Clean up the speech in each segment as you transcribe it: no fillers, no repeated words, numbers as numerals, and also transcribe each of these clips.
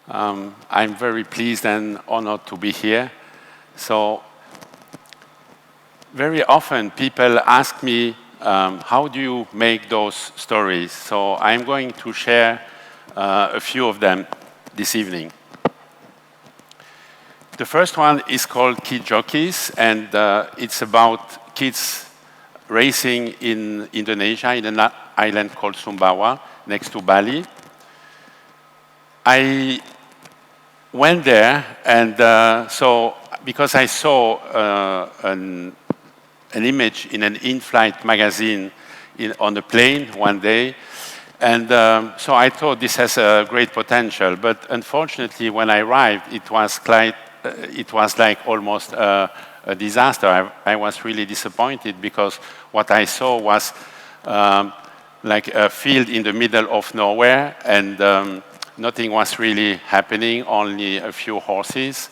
I'm very pleased and honored to be here. So, very often people ask me, how do you make those stories? So I'm going to share a few of them this evening. The first one is called Kid Jockeys, and it's about kids racing in Indonesia, in an island called Sumbawa, next to Bali. I went there, and so because I saw an image in an in-flight magazine on a plane one day, and so I thought this has a great potential. But unfortunately, when I arrived, it was like almost a disaster. I was really disappointed because what I saw was like a field in the middle of nowhere, and nothing was really happening, only a few horses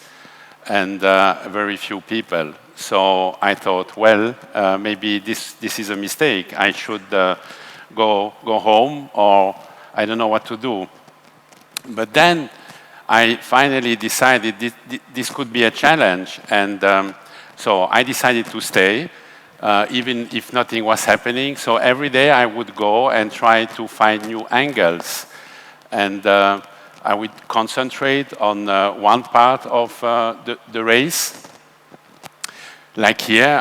and very few people. So I thought, well, maybe this is a mistake. I should go home, or I don't know what to do. But then I finally decided this could be a challenge, and so I decided to stay, even if nothing was happening. So every day I would go and try to find new angles, and I would concentrate on one part of the race. Like here,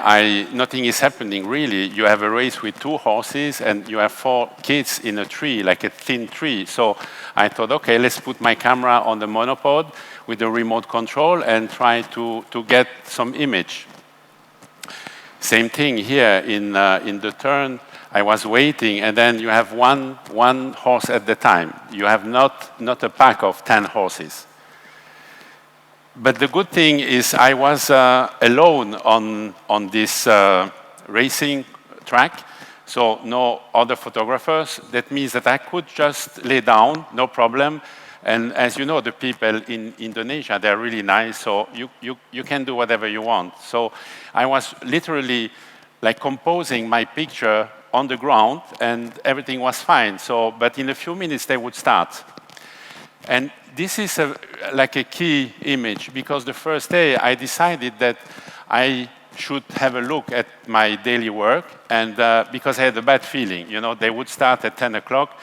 nothing is happening really. You have a race with 2 horses and you have 4 kids in a tree, like a thin tree. So I thought, okay, let's put my camera on the monopod with the remote control and try to get some image. Same thing here in the turn. I was waiting, and then you have one horse at the time. You have not a pack of 10 horses. But the good thing is I was alone on this racing track, so no other photographers. That means that I could just lay down, no problem. And as you know, the people in Indonesia, they're really nice, so you can do whatever you want. So I was literally like composing my picture on the ground, and everything was fine. So, but in a few minutes, they would start. And this is like a key image, because the first day I decided that I should have a look at my daily work, and because I had a bad feeling, you know, they would start at 10 o'clock,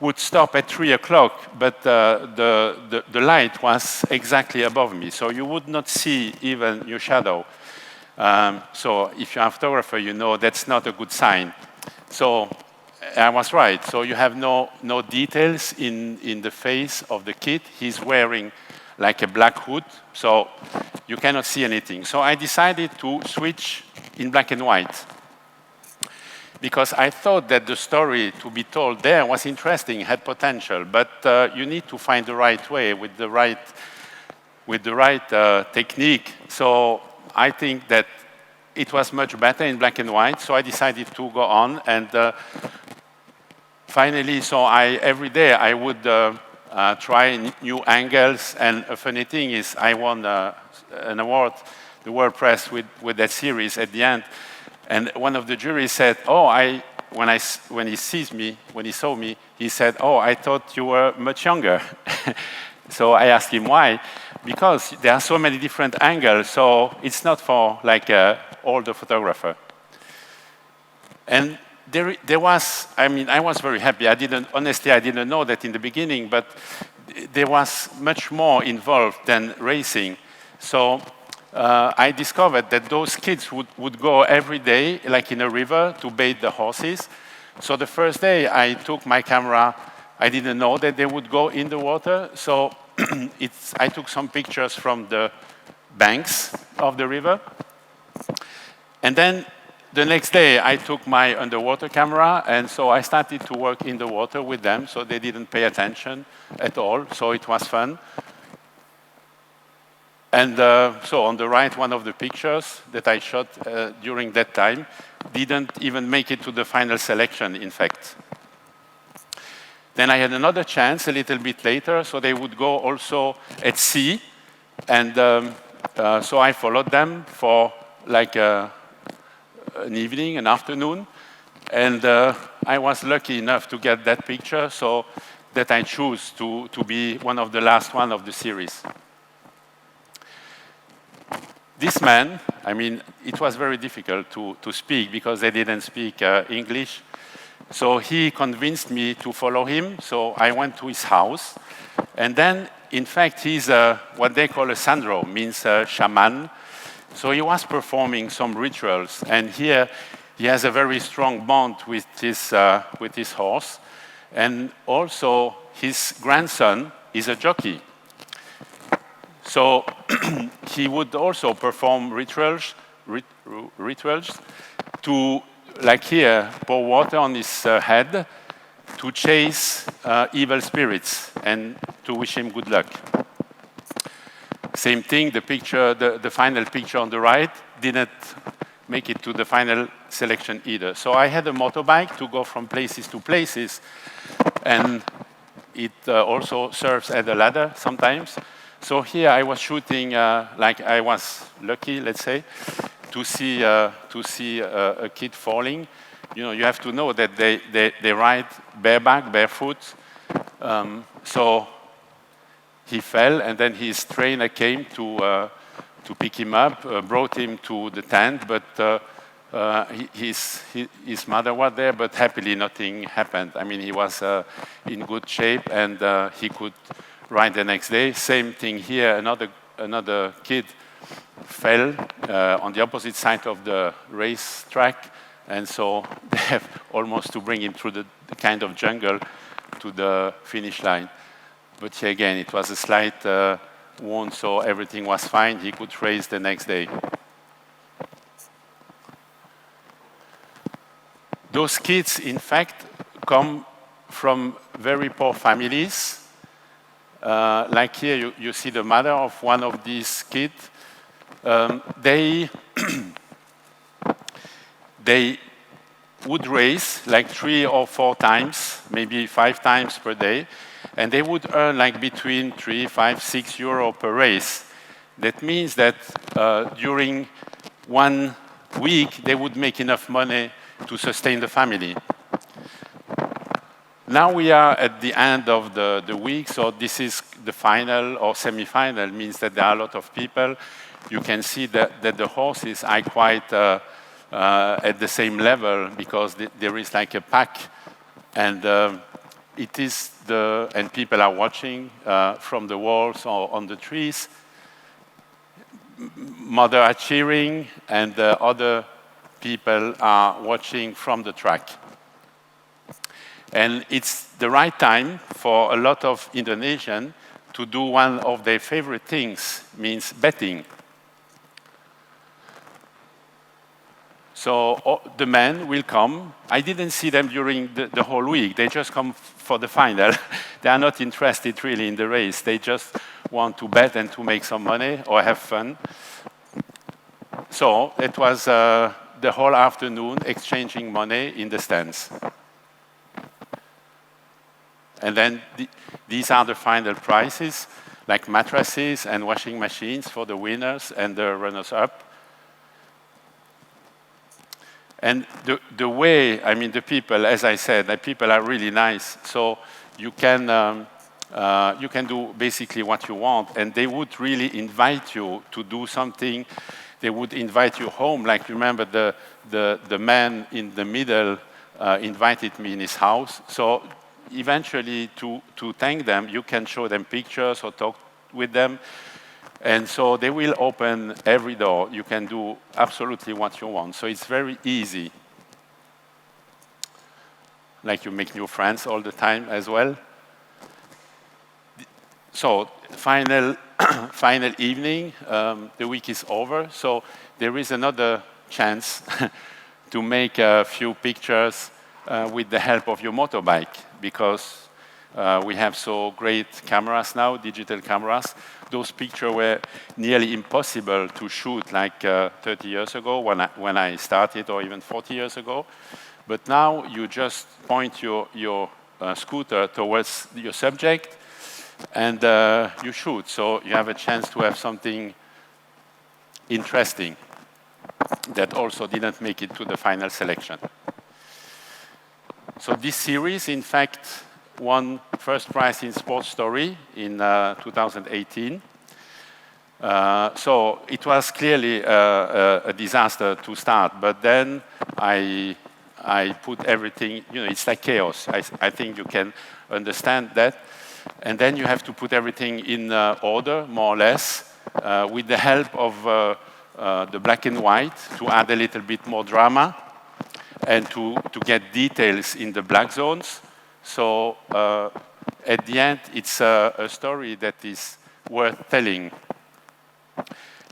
would stop at 3 o'clock, but the light was exactly above me, so you would not see even your shadow. So if you're a photographer, you know that's not a good sign. So I was right. So you have no details in the face of the kid. He's wearing like a black hood, so you cannot see anything. So I decided to switch in black and white, because I thought that the story to be told there was interesting, had potential, but you need to find the right way with the right technique. So I think that it was much better in black and white, so I decided to go on, and finally, so every day I would try new angles, and a funny thing is I won an award, the World Press, with that series at the end, and one of the juries said, oh, when he saw me, he said, oh, I thought you were much younger. So I asked him why. Because there are so many different angles, so it's not for like an older photographer. And there was, I mean, I was very happy. Honestly, I didn't know that in the beginning, but there was much more involved than racing. So I discovered that those kids would go every day, like in a river, to bathe the horses. So the first day I took my camera, I didn't know that they would go in the water, so I took some pictures from the banks of the river. And then the next day, I took my underwater camera, and so I started to work in the water with them, so they didn't pay attention at all, so it was fun. And so on the right, one of the pictures that I shot during that time didn't even make it to the final selection, in fact. Then I had another chance a little bit later, so they would go also at sea, and so I followed them for like an evening, an afternoon, and I was lucky enough to get that picture. So that I choose to be one of the last one of the series. This man, I mean, it was very difficult to speak because they didn't speak English. So he convinced me to follow him. So I went to his house. And then, in fact, he's what they call a sandro, means a shaman. So he was performing some rituals. And here he has a very strong bond with his horse. And also his grandson is a jockey. So he would also perform rituals to, like here, pour water on his head to chase evil spirits and to wish him good luck. Same thing, the picture, the final picture on the right didn't make it to the final selection either. So I had a motorbike to go from places to places, and it also serves as a ladder sometimes. So here I was shooting, like I was lucky, let's say, to see a kid falling. You know, you have to know that they ride bareback, barefoot. So he fell, and then his trainer came to pick him up, brought him to the tent, but his mother was there, but happily nothing happened. I mean, he was in good shape, and he could ride the next day. Same thing here, another kid fell on the opposite side of the race track, and so they have almost to bring him through the kind of jungle to the finish line. But here again, it was a slight wound, so everything was fine. He could race the next day. Those kids, in fact, come from very poor families. Like here, you see the mother of one of these kids. They would race like 3 or 4 times, maybe 5 times per day, and they would earn like between 3, 5, 6 euro per race. That means that during 1 week, they would make enough money to sustain the family. Now we are at the end of the week, so this is the final or semi-final, means that there are a lot of people. You can see that the horses are quite at the same level because there is like a pack, and and people are watching from the walls or on the trees. Mother are cheering, and other people are watching from the track. And it's the right time for a lot of Indonesians to do one of their favorite things, means betting. So the men will come. I didn't see them during the whole week. They just come for the final. They are not interested really in the race. They just want to bet and to make some money or have fun. So it was the whole afternoon exchanging money in the stands. And then these are the final prizes, like mattresses and washing machines for the winners and the runners-up. And the way, I mean, the people, as I said, the people are really nice. So you can do basically what you want, and they would really invite you to do something. They would invite you home. Like, remember, the man in the middle invited me in his house. So eventually, to thank them, you can show them pictures or talk with them. And so they will open every door. You can do absolutely what you want. So it's very easy. Like, you make new friends all the time as well. So final evening, the week is over. So there is another chance to make a few pictures with the help of your motorbike, because we have so great cameras now, digital cameras. Those pictures were nearly impossible to shoot like 30 years ago when I started, or even 40 years ago. But now you just point your scooter towards your subject and you shoot. So you have a chance to have something interesting that also didn't make it to the final selection. So this series, in fact, won first prize in Sports Story in 2018. So it was clearly a disaster to start, but then I put everything, it's like chaos. I think you can understand that. And then you have to put everything in order, more or less, with the help of the black and white to add a little bit more drama and to get details in the black zones. So at the end, it's a story that is worth telling.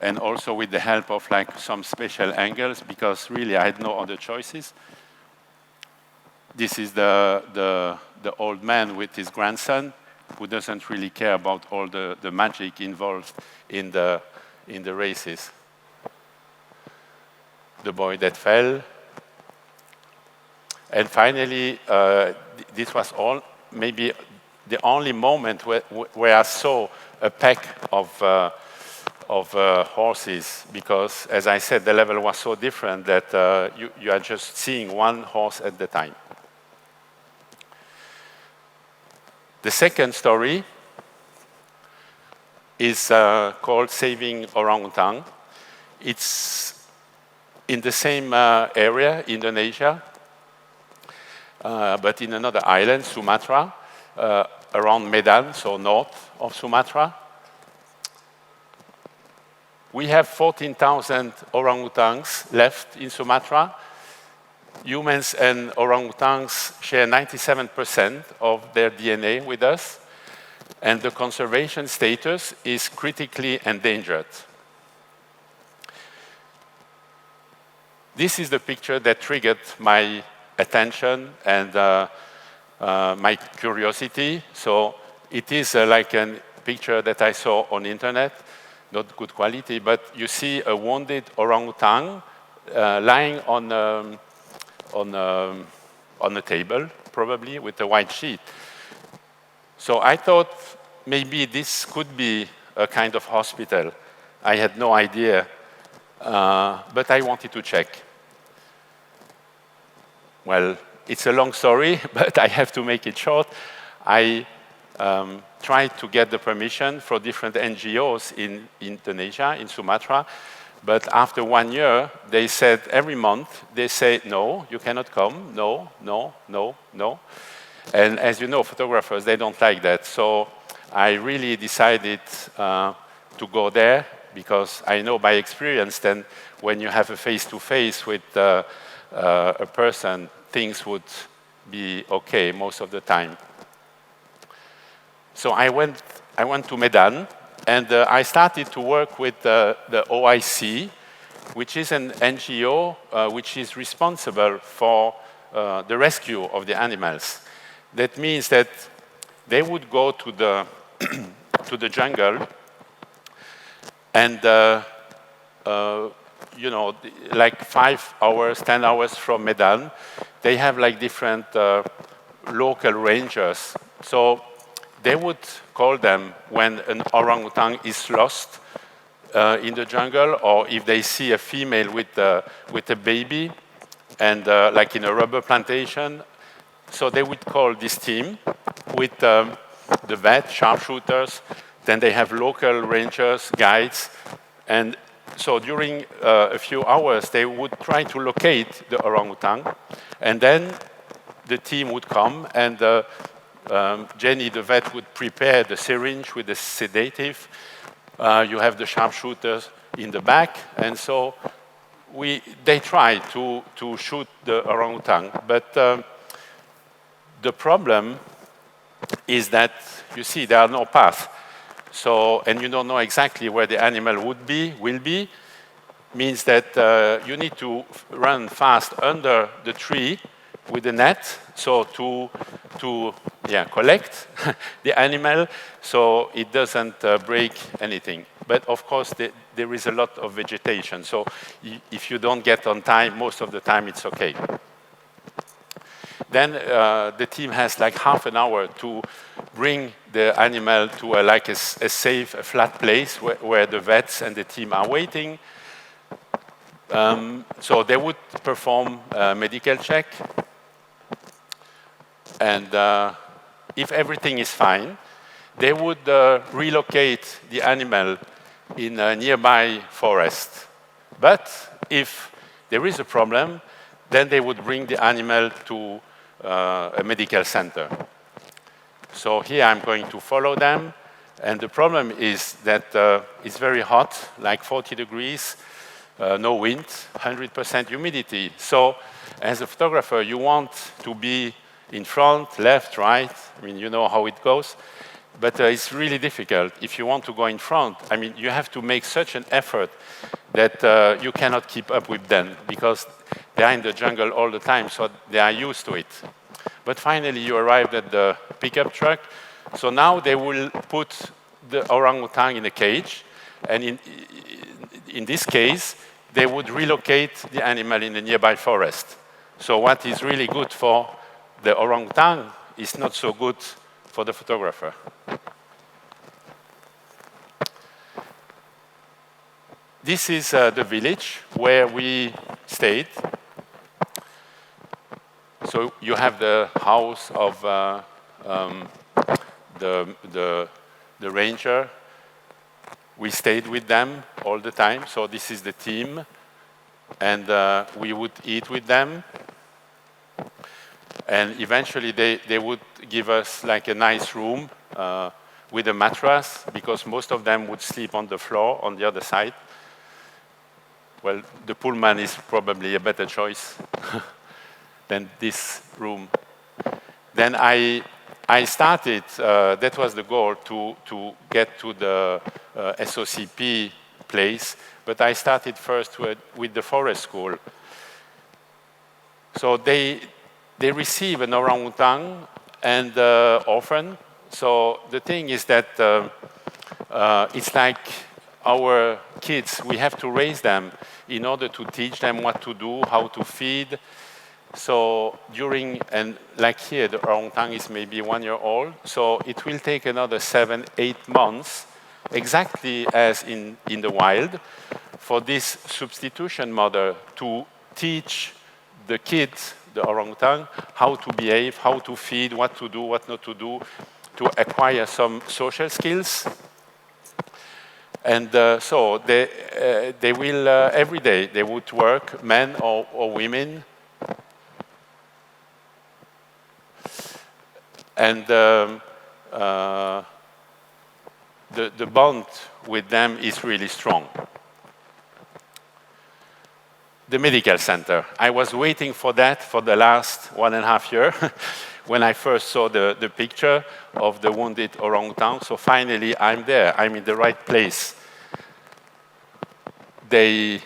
And also with the help of like some special angles, because really I had no other choices. This is the old man with his grandson, who doesn't really care about all the magic involved in the races. The boy that fell. And finally, this was maybe the only moment where I saw a pack of horses, because, as I said, the level was so different that you are just seeing one horse at the time. The second story is called Saving Orangutan. It's in the same area, Indonesia, but in another island, Sumatra, around Medan, so north of Sumatra. We have 14,000 orangutans left in Sumatra. Humans and orangutans share 97% of their DNA with us, and the conservation status is critically endangered. This is the picture that triggered my attention and my curiosity. So it is like a picture that I saw on the internet, not good quality, but you see a wounded orangutan lying on a table, probably with a white sheet. So I thought maybe this could be a kind of hospital. I had no idea, but I wanted to check. Well, it's a long story, but I have to make it short. I tried to get the permission for different NGOs in Indonesia, in Sumatra, but after 1 year, they said every month, they say, no, you cannot come, no, no, no, no. And as you know, photographers, they don't like that. So I really decided to go there, because I know by experience that when you have a face-to-face with a person, things would be okay most of the time. So I went to Medan, and I started to work with the OIC, which is an NGO which is responsible for the rescue of the animals. That means that they would go to the to the jungle, and like 5 hours, 10 hours from Medan, they have like different local rangers. So they would call them when an orangutan is lost in the jungle, or if they see a female with a baby, and like in a rubber plantation. So they would call this team with the vet, sharpshooters. Then they have local rangers, guides, and so during a few hours, they would try to locate the orangutan, and then the team would come, and Jenny, the vet, would prepare the syringe with the sedative. You have the sharpshooters in the back, and so they try to shoot the orangutan. But the problem is that, you see, there are no paths. So, and you don't know exactly where the animal will be, means that you need to run fast under the tree with the net, so to collect the animal so it doesn't break anything. But of course, there is a lot of vegetation, so if you don't get on time, most of the time it's okay. Then the team has like half an hour to bring the animal to a safe, a flat place where the vets and the team are waiting. So they would perform a medical check, and if everything is fine, they would relocate the animal in a nearby forest. But if there is a problem, then they would bring the animal to a medical center. So here I'm going to follow them. And the problem is that it's very hot, like 40 degrees, no wind, 100% humidity. So as a photographer, you want to be in front, left, right. I mean, you know how it goes. But it's really difficult. If you want to go in front, I mean, you have to make such an effort that you cannot keep up with them because they are in the jungle all the time, so they are used to it. But finally, you arrived at the pickup truck. So now they will put the orangutan in a cage, and in this case, they would relocate the animal in a nearby forest. So what is really good for the orangutan is not so good for the photographer. This is the village where we stayed. So you have the house of the ranger. We stayed with them all the time. So this is the team. And we would eat with them. And eventually they would give us like a nice room with a mattress because most of them would sleep on the floor on the other side. Well, the Pullman is probably a better choice than this room. Then I started, that was the goal, to get to the SOCP place, but I started first with the forest school. So they receive an orangutan and orphan. So the thing is that it's like our kids, we have to raise them in order to teach them what to do, how to feed. So and like here, the orangutan is maybe 1 year old, so it will take another 7, 8 months, exactly as in the wild, for this substitution mother to teach the kids, the orangutan, how to behave, how to feed, what to do, what not to do, to acquire some social skills. And so they will, every day, they would work, men or women. And the bond with them is really strong. The medical center. I was waiting for that for the last 1.5 years when I first saw the picture of the wounded orangutan. So finally, I'm there. I'm in the right place. They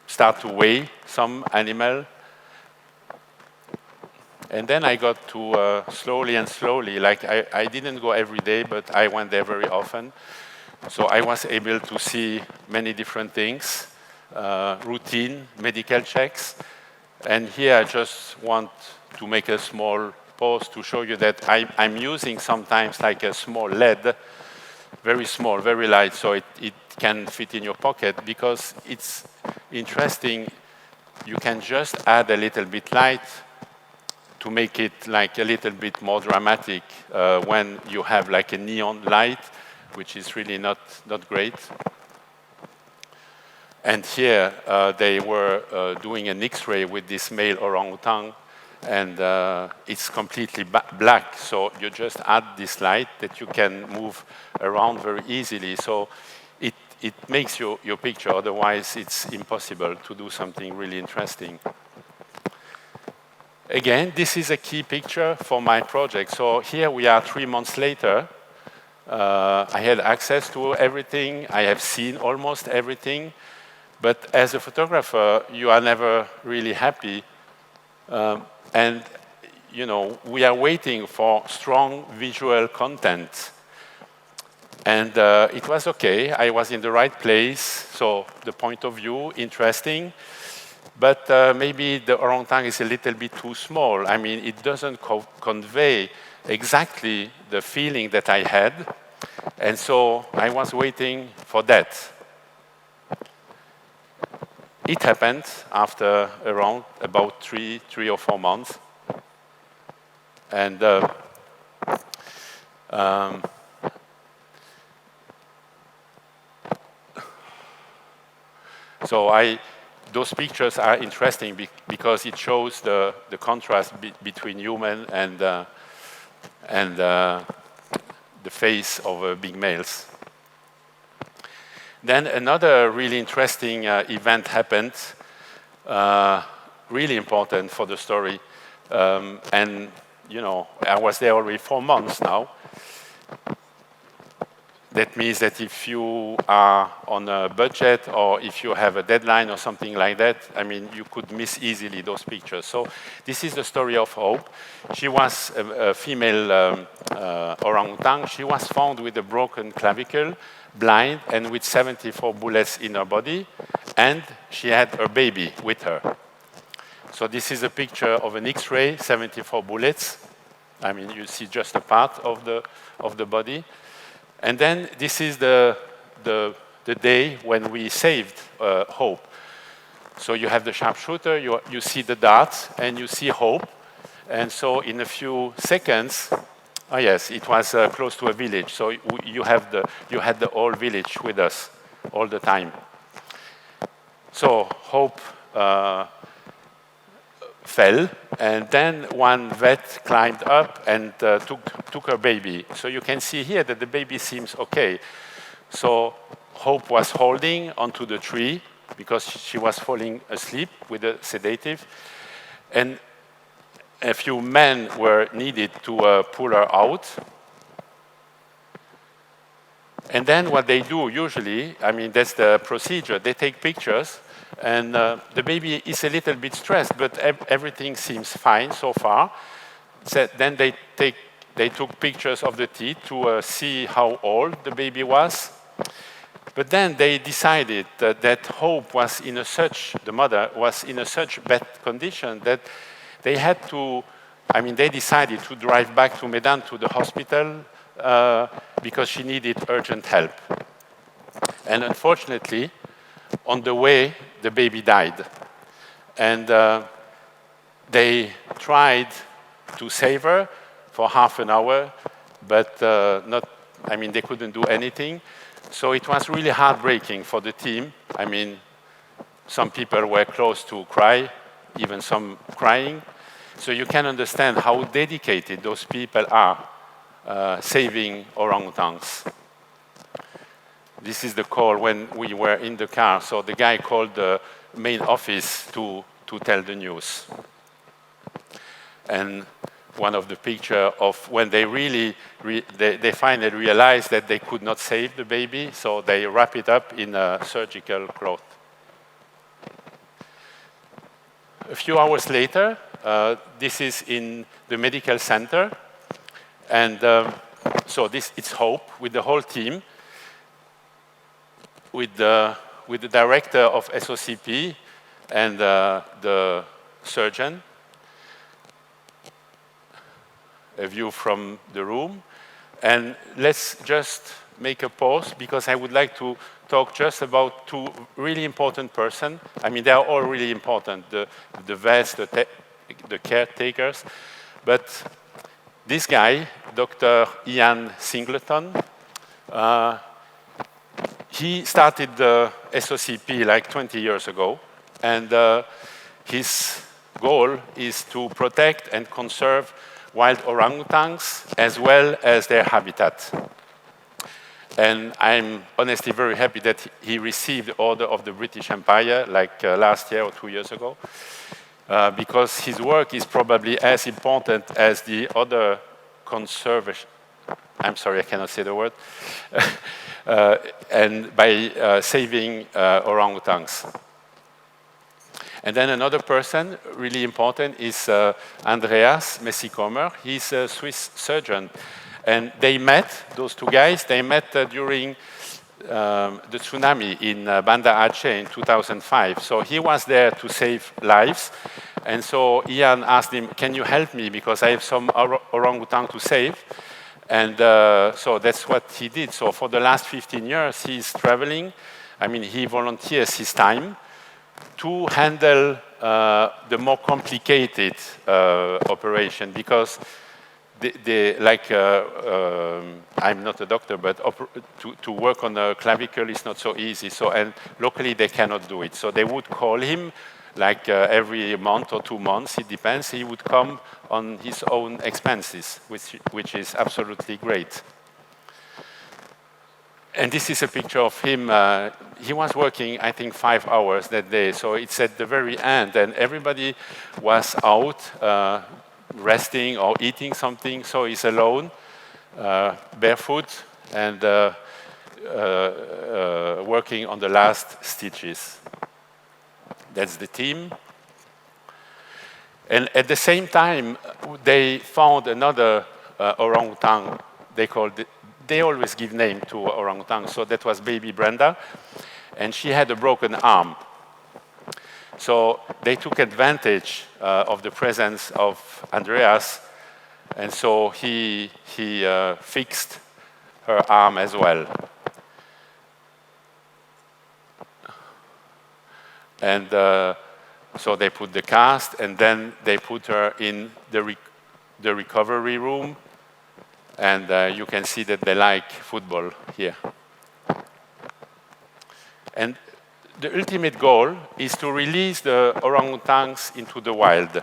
start to weigh some animal. And then I got to slowly and slowly, like I didn't go every day, but I went there very often. So I was able to see many different things, routine medical checks. And here I just want to make a small pause to show you that I'm using sometimes like a small LED, very small, very light, so it can fit in your pocket because it's interesting. You can just add a little bit light to make it like a little bit more dramatic when you have like a neon light, which is really not great. And here they were doing an X-ray with this male orangutan, and it's completely black. So you just add this light that you can move around very easily. So it makes your picture, otherwise it's impossible to do something really interesting. Again, this is a key picture for my project. So here we are 3 months later. I had access to everything. I have seen almost everything. But as a photographer, you are never really happy. And, you know, we are waiting for strong visual content. And it was okay. I was in the right place. So the point of view, interesting. But maybe the orangutan is a little bit too small. I mean, it doesn't convey exactly the feeling that I had. And so I was waiting for that. It happened after about three or 4 months. And So those pictures are interesting because it shows the contrast between human and the face of big males. Then another really interesting event happened, really important for the story. And, you know, I was there already 4 months now. That means that if you are on a budget or if you have a deadline or something like that, I mean, you could miss easily those pictures. So this is the story of Hope. She was a female orangutan. She was found with a broken clavicle, blind, and with 74 bullets in her body, and she had her baby with her. So this is a picture of an X-ray, 74 bullets. I mean, you see just a part of the body. And then this is the day when we saved Hope. So you have the sharpshooter, you see the darts, and you see Hope. And so in a few seconds, oh yes, it was close to a village. So you had the whole village with us all the time. So Hope fell, and then one vet climbed up and took her baby. So you can see here that the baby seems okay. So Hope was holding onto the tree because she was falling asleep with a sedative. And a few men were needed to pull her out. And then what they do usually, I mean, that's the procedure. They take pictures, and the baby is a little bit stressed, but everything seems fine so far. So then they took pictures of the teeth to see how old the baby was. But then they decided that Hope was the mother was in a such bad condition that they had to, I mean, they decided to drive back to Medan to the hospital because she needed urgent help. And unfortunately, on the way, the baby died. And they tried to save her for half an hour, but they couldn't do anything. So it was really heartbreaking for the team. I mean, some people were close to cry, even some crying. So you can understand how dedicated those people are saving orangutans. This is the call when we were in the car. So the guy called the main office to tell the news. And one of the picture of when they they finally realized that they could not save the baby, so they wrap it up in a surgical cloth. A few hours later, this is in the medical center, and so it's Hope with the whole team, with the director of SOCP and the surgeon. A view from the room. And let's just make a pause because I would like to talk just about 2 really important persons. I mean, they are all really important, the vets, the caretakers. But this guy, Dr. Ian Singleton, he started the SOCP like 20 years ago. And his goal is to protect and conserve wild orangutans as well as their habitat. And I'm honestly very happy that he received the Order of the British Empire like last year or 2 years ago, because his work is probably as important as the other conservation. I'm sorry, I cannot say the word. And by saving orangutans. And then another person, really important, is Andreas Messikomer. He's a Swiss surgeon. And they met, those 2 guys, they met during the tsunami in Banda Aceh in 2005. So he was there to save lives. And so Ian asked him, can you help me? Because I have some orangutan to save. And so that's what he did. So for the last 15 years, he's traveling. I mean, he volunteers his time to handle the more complicated operation, because I'm not a doctor, but to work on a clavicle is not so easy. So, and locally they cannot do it. So they would call him like every month or 2 months, it depends. He would come on his own expenses, which is absolutely great. And this is a picture of him. He was working, I think, 5 hours that day. So it's at the very end, and everybody was out resting or eating something. So he's alone, barefoot, and working on the last stitches. That's the team. And at the same time, they found another orangutan. They always give name to orangutan. So that was baby Brenda, and she had a broken arm. So they took advantage of the presence of Andreas, and so he fixed her arm as well. And so they put the cast, and then they put her in the recovery room. And you can see that they like football here. And the ultimate goal is to release the orangutans into the wild.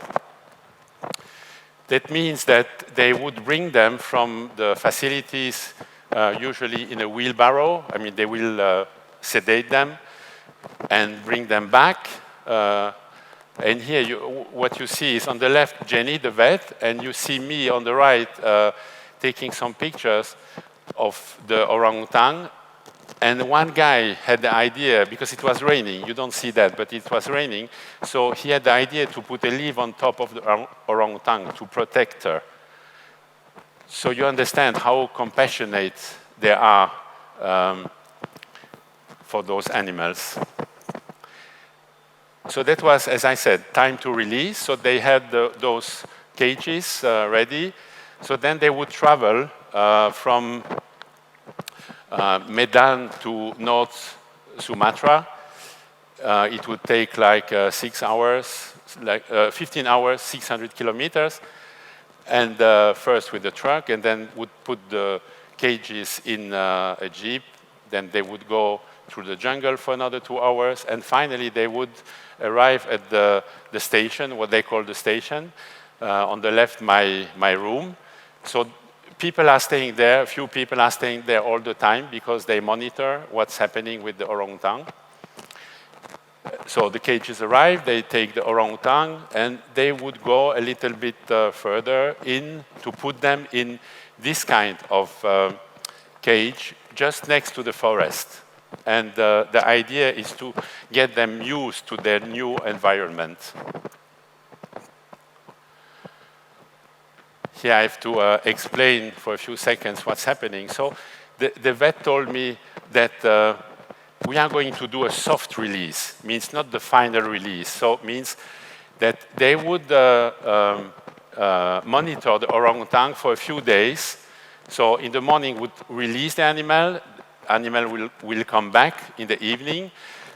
That means that they would bring them from the facilities, usually in a wheelbarrow. I mean, they will sedate them and bring them back. And here, what you see is on the left, Jenny, the vet, and you see me on the right, taking some pictures of the orangutan. And one guy had the idea, because it was raining, you don't see that, but it was raining, so he had the idea to put a leaf on top of the orangutan to protect her. So you understand how compassionate they are for those animals. So that was, as I said, time to release. So they had those cages ready. So then they would travel from Medan to North Sumatra. It would take like 6 hours, 15 hours, 600 kilometers. And first with the truck, and then would put the cages in a jeep. Then they would go through the jungle for another 2 hours. And finally, they would arrive at the station, what they call the station. On the left, my room. So people are staying there, a few people are staying there all the time because they monitor what's happening with the orangutan. So the cages arrive, they take the orangutan, and they would go a little bit further in to put them in this kind of cage just next to the forest. And the idea is to get them used to their new environment. Here I have to explain for a few seconds what's happening. So the vet told me that we are going to do a soft release, means not the final release. So it means that they would monitor the orangutan for a few days. So in the morning would release the animal will come back in the evening,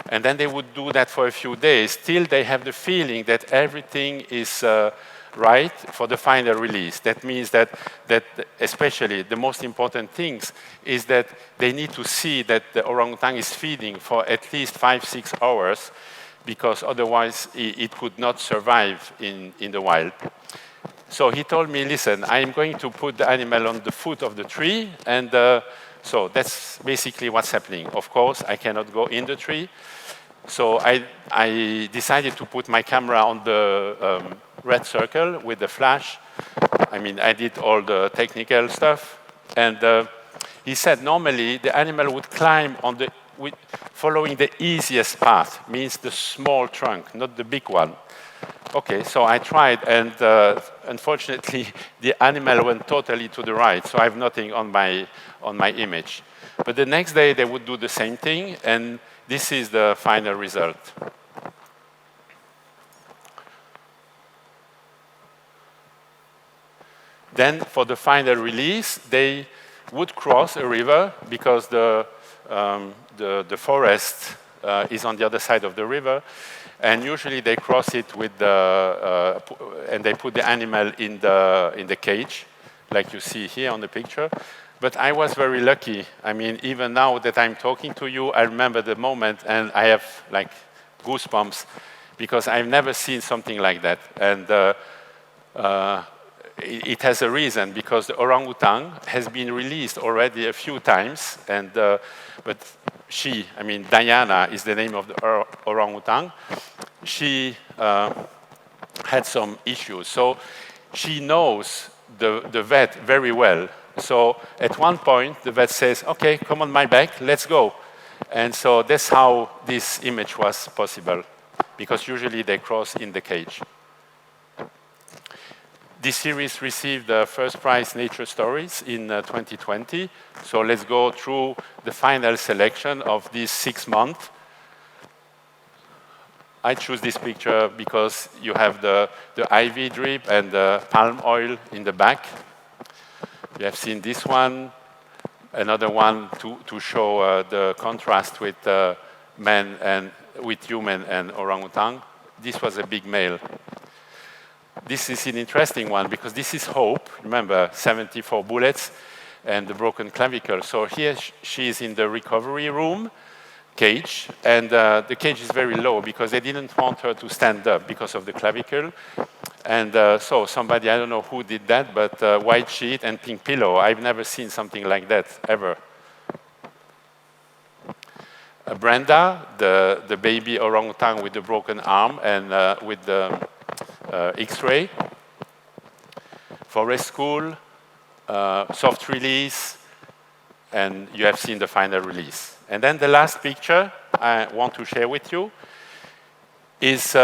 and then they would do that for a few days till they have the feeling that everything is right for the final release. That means that especially the most important things is that they need to see that the orangutan is feeding for at least 5-6 hours, because otherwise it could not survive in the wild. So he told me, listen, I'm going to put the animal on the foot of the tree, and so that's basically what's happening. Of course, I cannot go in the tree. So I decided to put my camera on the red circle with the flash. I mean, I did all the technical stuff. And he said normally the animal would climb on following the easiest path, means the small trunk, not the big one. Okay, so I tried, and unfortunately, the animal went totally to the right, so I have nothing on my image. But the next day, they would do the same thing, and this is the final result. Then, for the final release, they would cross a river because the forest is on the other side of the river. And usually they cross it with and they put the animal in the cage, like you see here on the picture. But I was very lucky. I mean, even now that I'm talking to you, I remember the moment, and I have like goosebumps, because I've never seen something like that. And it has a reason, because the orangutan has been released already a few times, and but she, I mean, Diana is the name of the orangutan. She had some issues, so she knows the vet very well. So at one point, the vet says, "Okay, come on my back, let's go." And so that's how this image was possible, because usually they cross in the cage. This series received the first prize Nature Stories in 2020. So let's go through the final selection of these 6 months. I choose this picture because you have the IV drip and the palm oil in the back. You have seen this one, another one to show the contrast with men and with human and orangutan. This was a big male. This is an interesting one because this is Hope. Remember, 74 bullets and the broken clavicle. So here she is in the recovery room cage, and the cage is very low because they didn't want her to stand up because of the clavicle. And so somebody, I don't know who did that, but white sheet and pink pillow. I've never seen something like that, ever. Brenda, the baby orangutan with the broken arm and with the X-ray. Forest School, soft release, and you have seen the final release. And then the last picture I want to share with you is,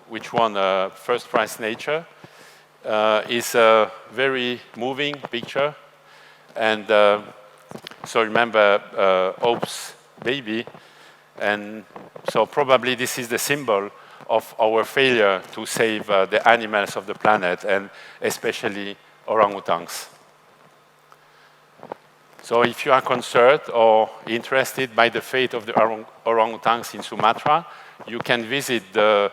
which won first prize Nature, is a very moving picture. And so remember Hope's baby, and so probably this is the symbol of our failure to save the animals of the planet, and especially orangutans. So if you are concerned or interested by the fate of the orangutans in Sumatra, you can visit the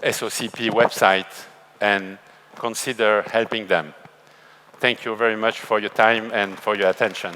SOCP website and consider helping them. Thank you very much for your time and for your attention.